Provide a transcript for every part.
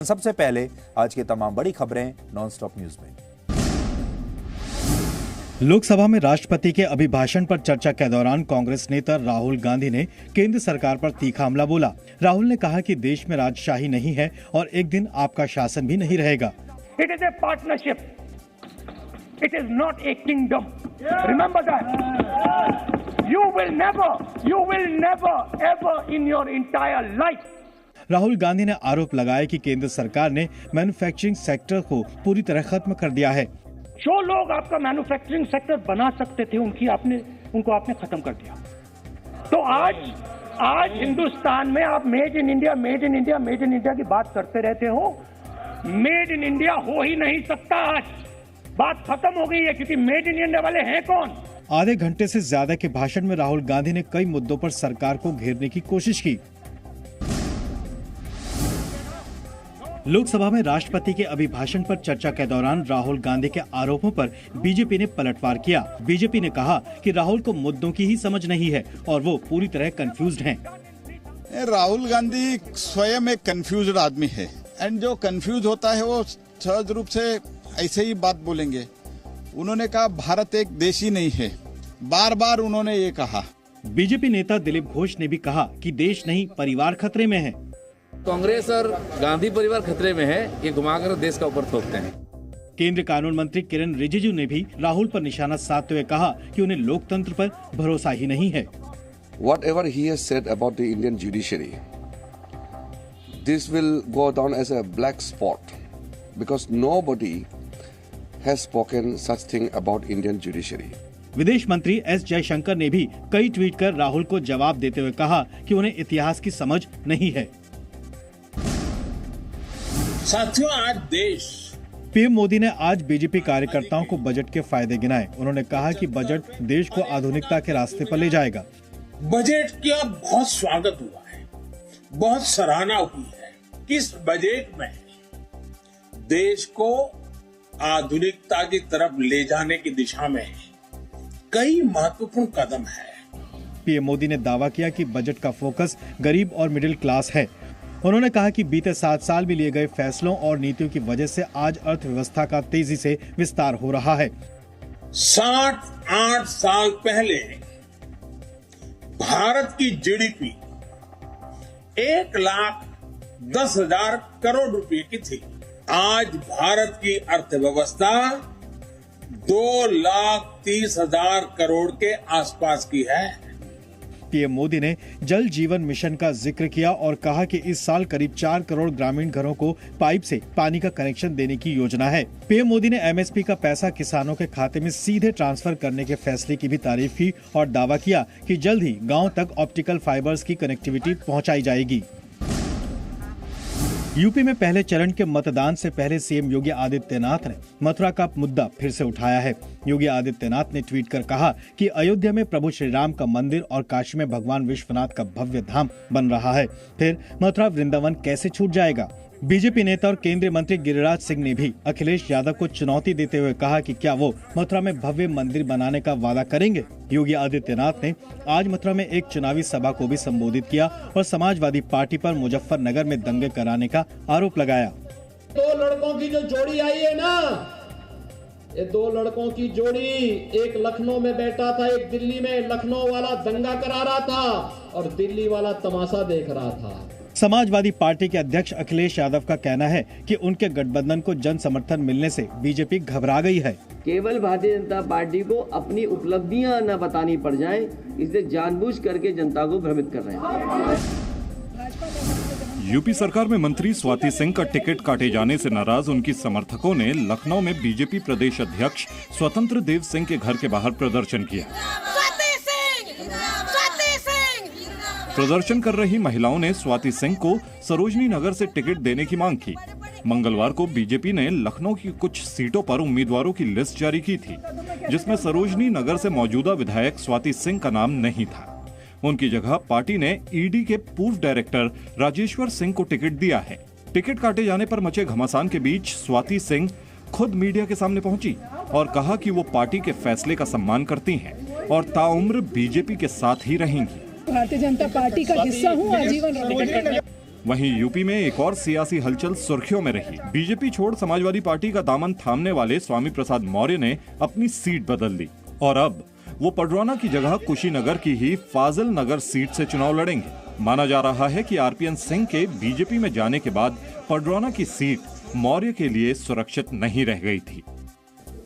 सबसे पहले आज की तमाम बड़ी खबरें नॉन स्टॉप न्यूज में। लोकसभा में राष्ट्रपति के अभिभाषण पर चर्चा के दौरान कांग्रेस नेता राहुल गांधी ने केंद्र सरकार पर तीखा हमला बोला। राहुल ने कहा कि देश में राजशाही नहीं है और एक दिन आपका शासन भी नहीं रहेगा। It is a partnership, it is not a kingdom. Remember that. You will never ever in your entire life. Rahul Gandhi ने आरोप लगाया कि केंद्र सरकार ने मैन्युफैक्चरिंग सेक्टर को पूरी तरह खत्म कर दिया है। जो लोग आपका मैन्युफैक्चरिंग सेक्टर बना सकते थे उनको आपने खत्म कर दिया। तो आज हिंदुस्तान में आप मेड इन इंडिया की बात करते रहते हो। मेड इन इंडिया हो ही नहीं सकता। आज बात खत्म हो गई है, क्योंकि मेड इन इंडिया वाले हैं कौन। आधे घंटे से ज्यादा के भाषण में राहुल गांधी ने कई मुद्दों पर सरकार को घेरने की कोशिश की। लोकसभा में राष्ट्रपति के अभिभाषण पर चर्चा के दौरान राहुल गांधी के आरोपों पर बीजेपी ने पलटवार किया। बीजेपी ने कहा कि राहुल को मुद्दों की ही समझ नहीं है और वो पूरी तरह कंफ्यूज्ड हैं। राहुल गांधी स्वयं एक कंफ्यूज्ड आदमी है एंड जो कंफ्यूज होता है वो सहज रूप से ऐसे ही बात बोलेंगे। उन्होंने कहा भारत एक देश ही नहीं है, बार बार उन्होंने ये कहा। बीजेपी नेता दिलीप घोष ने भी कहा कि देश नहीं परिवार खतरे में है। कांग्रेस और गांधी परिवार खतरे में है, ये घुमाकर देश का ऊपर थोपते हैं। केंद्रीय कानून मंत्री किरेन रिजिजू ने भी राहुल पर निशाना साधते हुए कहा कि उन्हें लोकतंत्र पर भरोसा ही नहीं है। Whatever he has said about the Indian judiciary, this will go down as a black spot because nobody has spoken such thing about Indian judiciary. विदेश मंत्री एस जयशंकर ने भी कई ट्वीट कर राहुल को जवाब देते हुए कहा कि उन्हें इतिहास की समझ नहीं है। साथियों, आज देश पीएम मोदी ने आज बीजेपी कार्यकर्ताओं को बजट के फायदे गिनाए। उन्होंने कहा कि बजट देश को आधुनिकता के रास्ते पर ले जाएगा। बजट का बहुत स्वागत हुआ है, बहुत सराहना हुई है। किस बजट में देश को आधुनिकता की तरफ ले जाने की दिशा में कई महत्वपूर्ण कदम है। पीएम मोदी ने दावा किया कि बजट का फोकस गरीब और मिडिल क्लास है। उन्होंने कहा कि बीते 7 साल में लिए गए फैसलों और नीतियों की वजह से आज अर्थव्यवस्था का तेजी से विस्तार हो रहा है। 7-8 साल पहले भारत की जीडीपी 1,10,000 करोड़ रुपए की थी। आज भारत की अर्थव्यवस्था 2,30,000 करोड़ के आसपास की है। पीएम मोदी ने जल जीवन मिशन का जिक्र किया और कहा कि इस साल करीब 4 करोड़ ग्रामीण घरों को पाइप से पानी का कनेक्शन देने की योजना है। पीएम मोदी ने एमएसपी का पैसा किसानों के खाते में सीधे ट्रांसफर करने के फैसले की भी तारीफ की और दावा किया कि जल्द ही गांव तक ऑप्टिकल फाइबर्स की कनेक्टिविटी पहुंचाई जाएगी। यूपी में पहले चरण के मतदान से पहले सीएम योगी आदित्यनाथ ने मथुरा का मुद्दा फिर से उठाया है। योगी आदित्यनाथ ने ट्वीट कर कहा कि अयोध्या में प्रभु श्री राम का मंदिर और काशी में भगवान विश्वनाथ का भव्य धाम बन रहा है, फिर मथुरा वृंदावन कैसे छूट जाएगा। बीजेपी नेता और केंद्रीय मंत्री गिरिराज सिंह ने भी अखिलेश यादव को चुनौती देते हुए कहा कि क्या वो मथुरा में भव्य मंदिर बनाने का वादा करेंगे। योगी आदित्यनाथ ने आज मथुरा में एक चुनावी सभा को भी संबोधित किया और समाजवादी पार्टी पर मुजफ्फरनगर में दंगे कराने का आरोप लगाया। 2 लड़कों की जो जोड़ी आई है ना, ये 2 लड़कों की जोड़ी, एक लखनऊ में बैठा था, एक दिल्ली में। लखनऊ वाला दंगा करा रहा था और दिल्ली वाला तमाशा देख रहा था। समाजवादी पार्टी के अध्यक्ष अखिलेश यादव का कहना है कि उनके गठबंधन को जन समर्थन मिलने से बीजेपी घबरा गई है। केवल भारतीय जनता पार्टी को अपनी उपलब्धियां न बतानी पड़ जाएं, इसलिए जानबूझ करके जनता को भ्रमित कर रहे हैं। यूपी सरकार में मंत्री स्वाति सिंह का टिकट काटे जाने से नाराज उनकी समर्थकों ने लखनऊ में बीजेपी प्रदेश अध्यक्ष स्वतंत्र देव सिंह के घर के बाहर प्रदर्शन किया। प्रदर्शन कर रही महिलाओं ने स्वाति सिंह को सरोजनी नगर से टिकट देने की मांग की। मंगलवार को बीजेपी ने लखनऊ की कुछ सीटों पर उम्मीदवारों की लिस्ट जारी की थी, जिसमें सरोजनी नगर से मौजूदा विधायक स्वाति सिंह का नाम नहीं था। उनकी जगह पार्टी ने ईडी के पूर्व डायरेक्टर राजेश्वर सिंह को टिकट दिया है। टिकट काटे जाने पर मचे घमासान के बीच स्वाति सिंह खुद मीडिया के सामने पहुंची और कहा कि वो पार्टी के फैसले का सम्मान करती हैं और ताउम्र बीजेपी के साथ ही रहेंगी। भारतीय जनता पार्टी का हिस्सा हूँ आजीवन। वहीं यूपी में एक और सियासी हलचल सुर्खियों में रही। बीजेपी छोड़ समाजवादी पार्टी का दामन थामने वाले स्वामी प्रसाद मौर्य ने अपनी सीट बदल ली और अब वो पडरौना की जगह कुशीनगर की ही फाजिल नगर सीट से चुनाव लड़ेंगे। माना जा रहा है कि आरपीएन सिंह के बीजेपी में जाने के बाद पडरौना की सीट मौर्य के लिए सुरक्षित नहीं रह गई थी।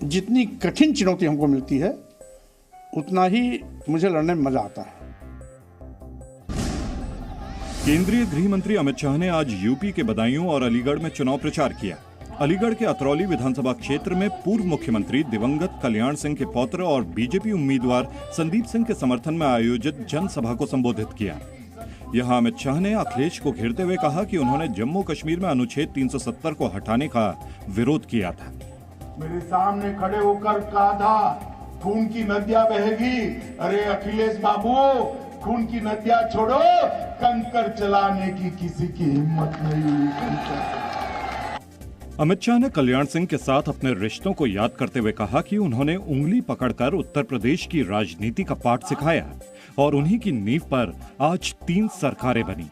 जितनी कठिन चुनौती हमको मिलती है उतना ही मुझे लड़ने में मजा आता है। केंद्रीय गृह मंत्री अमित शाह ने आज यूपी के बदायूं और अलीगढ़ में चुनाव प्रचार किया। अलीगढ़ के अतरौली विधानसभा क्षेत्र में पूर्व मुख्यमंत्री दिवंगत कल्याण सिंह के पौत्र और बीजेपी उम्मीदवार संदीप सिंह के समर्थन में आयोजित जनसभा को संबोधित किया। यहां अमित शाह ने अखिलेश को घेरते हुए कहा कि उन्होंने जम्मू कश्मीर में अनुच्छेद 370 को हटाने का विरोध किया था। मेरे सामने खड़े होकर कहा था खून की नदियां बहेगी। अरे अखिलेश बाबू, खून की नदियां छोड़ो, कंकर चलाने की किसी की हिम्मत नहीं। अमित शाह ने कल्याण सिंह के साथ अपने रिश्तों को याद करते हुए कहा कि उन्होंने उंगली पकड़कर उत्तर प्रदेश की राजनीति का पाठ सिखाया और उन्हीं की नींव पर आज 3 सरकारें बनी।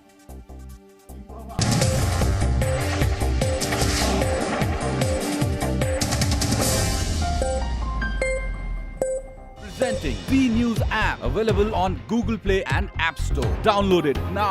Presenting B News app, available on Google Play and App Store. Download it now.